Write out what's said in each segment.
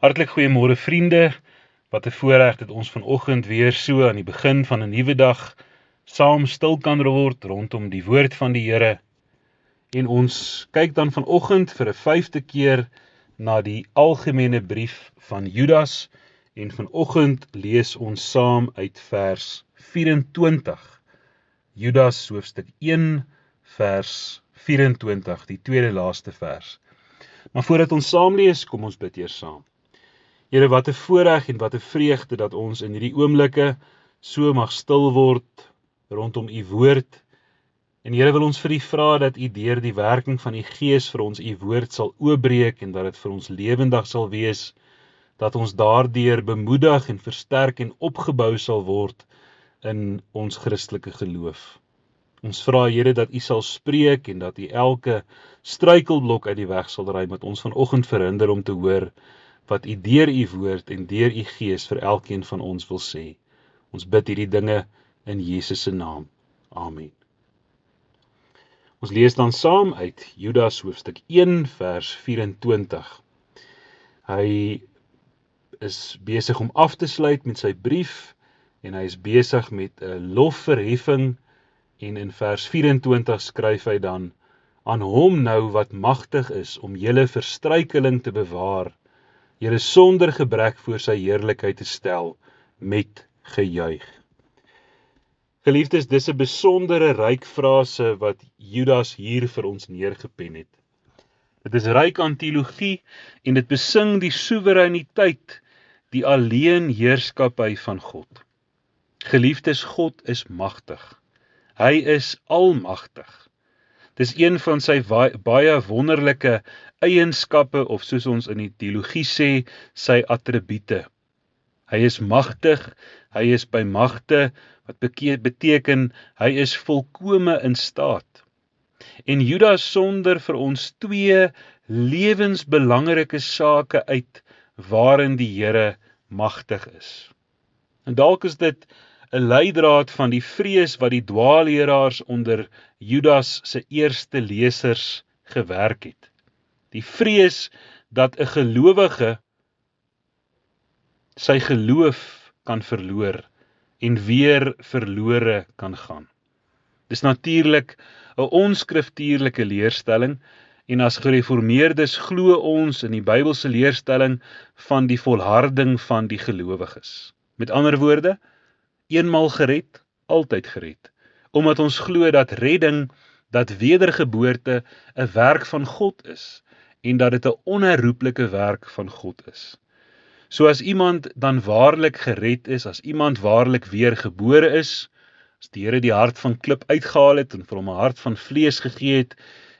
Hartlik goeiemôre vriende, wat 'n voorreg dat ons vanoggend weer so aan die begin van 'n nuwe dag saam stil kan word rondom die woord van die Here. En ons kyk dan vanoggend vir 'n 5de keer na die algemene brief van Judas en vanoggend lees ons saam uit vers 24. Judas hoofstuk 1 vers 24, die tweede laaste vers. Maar voordat ons saam lees, kom ons bid eers saam. Here, wat 'n voorreg en wat 'n vreugde dat ons in hierdie oomblikke so mag stil word rondom u woord. En Here, wil ons vir u vra dat u deur die werking van u Gees vir ons u woord sal oopbreek en dat dit vir ons lewendig sal wees, dat ons daardeur bemoedig en versterk en opgebou sal word in ons Christelike geloof. Ons vra, Here, dat u sal spreek en dat u elke struikelblok uit die weg sal ruim, wat ons vanoggend verhinder om te hoor wat u deur u woord en deur u Gees vir elkeen van ons wil sê. Ons bid hierdie dinge in Jesus se naam. Amen. Ons lees dan saam uit Judas hoofstuk 1 vers 24. Hy is besig om af te sluit met sy brief en hy is besig met 'n lofverheffing en in vers 24 skryf hy dan: aan hom nou wat magtig is om julle verstruikeling te bewaar, julle sonder gebrek voor sy heerlikheid te stel met gejuig. Geliefdes, dis 'n besondere ryk frase wat Judas hier vir ons neergepen het. Dit is ryk aan teologie en dit besing die soewereiniteit, die alleen heerskappy van God. Geliefdes, God is magtig. Hy is almagtig. Dis een van sy baie wonderlike eienskappe, of soos ons in die teologie sê, sy attribute. Hy is magtig, hy is by magte, wat beteken, hy is volkome in staat. En Judas sonder vir ons twee lewensbelangrike sake uit, waarin die Here magtig is. En dalk is dit 'n leidraad van die vrees wat die dwaalleraars onder Judas se eerste lesers gewerk het. Die vrees dat 'n gelowige sy geloof kan verloor en weer verlore kan gaan. Dis natuurlik 'n onskriftuurlike leerstelling en as gereformeerdes glo ons in die Bybelse leerstelling van die volharding van die gelowiges. Met ander woorde, eenmal gered, altyd gered. Omdat ons glo dat redding, dat wedergeboorte 'n werk van God is en dat dit 'n onherroepelike werk van God is. So as iemand dan waarlik gered is, as iemand waarlik weergebore is, as die Here die hart van klip uitgehaal het en vir hom 'n hart van vlees gegee het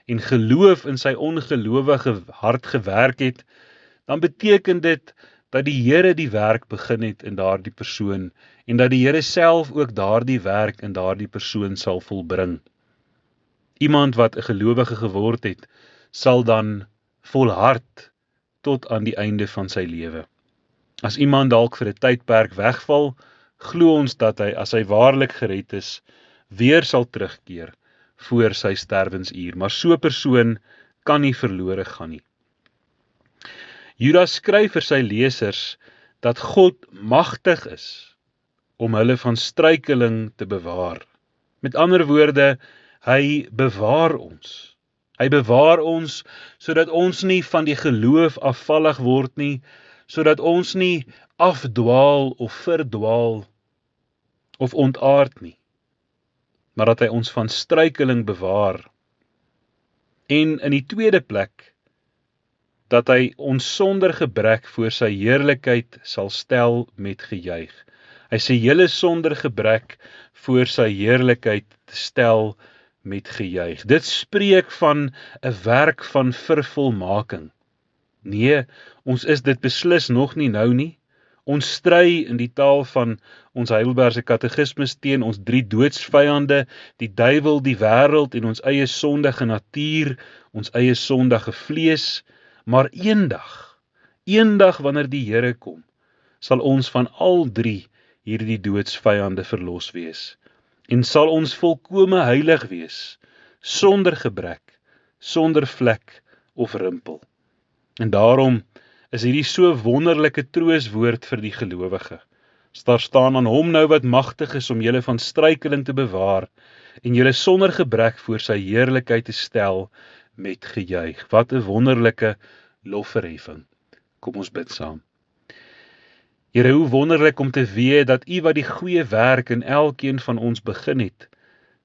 en geloof in sy ongelowige hart gewerk het, dan beteken dit dat die Here die werk begin het in daardie persoon en dat die Here self ook daardie werk in daardie persoon sal volbring. Iemand wat 'n gelowige geword het, sal dan volhard tot aan die einde van sy lewe. As iemand dalk vir 'n tydperk wegval, glo ons dat hy, as hy waarlik gered is, weer sal terugkeer voor sy sterwensuur, maar so 'n persoon kan nie verlore gaan nie. Judas skryf vir sy lesers dat God magtig is om hulle van struikeling te bewaar. Met ander woorde, hy bewaar ons. Hy bewaar ons sodat ons nie van die geloof afvallig word nie, sodat ons nie afdwaal of verdwaal of ontaard nie, maar dat hy ons van struikeling bewaar. En in die tweede plek, dat hy ons sonder gebrek voor sy heerlikheid sal stel met gejuig. Hy sê julle sonder gebrek voor sy heerlikheid te stel met gejuig. Dit spreek van 'n werk van vervolmaking. Nee, ons is dit beslis nog nie nou nie. Ons stry in die taal van ons Heidelbergse katekismes teen ons 3 doodsvyande, die duiwel, die wêreld en ons eie sondige natuur, ons eie sondige vlees. Maar eendag wanneer die Here kom, sal ons van al 3 hierdie doodsvyande verlos wees. En sal ons volkome heilig wees, sonder gebrek, sonder vlek of rimpel. En daarom is hierdie so wonderlike trooswoord vir die gelowige. Daar staan aan hom nou wat magtig is om julle van struikeling te bewaar en julle sonder gebrek voor sy heerlikheid te stel met gejuig. Wat 'n wonderlike lofverheffing. Kom ons bid saam. Here, hoe wonderlik om te weet dat U wat die goeie werk in elkeen van ons begin het,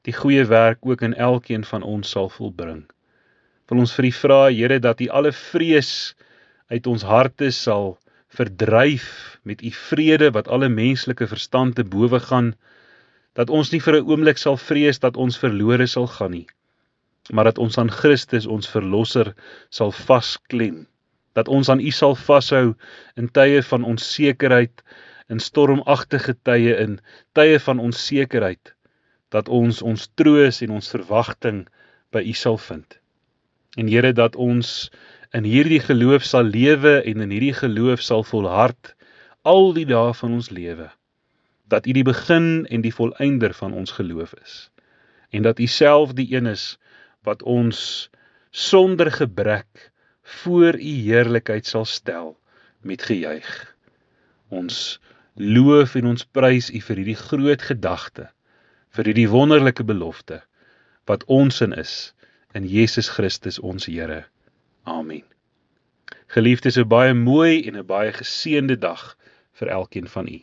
die goeie werk ook in elkeen van ons sal volbring. Wil ons vir U vra, Here, dat U alle vrees uit ons harte sal verdryf met U vrede wat alle menslike verstand te bowe gaan, dat ons nie vir 'n oomblik sal vrees dat ons verlore sal gaan nie, maar dat ons aan Christus, ons verlosser, sal vasklem, dat ons aan U sal vashou in tye van onsekerheid, in stormagtige tye, in tye van onsekerheid, dat ons troos en ons verwagting by U sal vind. En Here, dat ons in hierdie geloof sal lewe en in hierdie geloof sal volhard al die dae van ons lewe, dat U die begin en die volëinder van ons geloof is, en dat U self die een is wat ons sonder gebrek voor U heerlikheid sal stel met gejuig. Ons loof en ons prys U vir hierdie groot gedagte, vir hierdie wonderlike belofte, wat ons is, in Jesus Christus ons Here. Amen. Geliefdes, 'n baie mooi en 'n baie geseënde dag vir elkeen van u.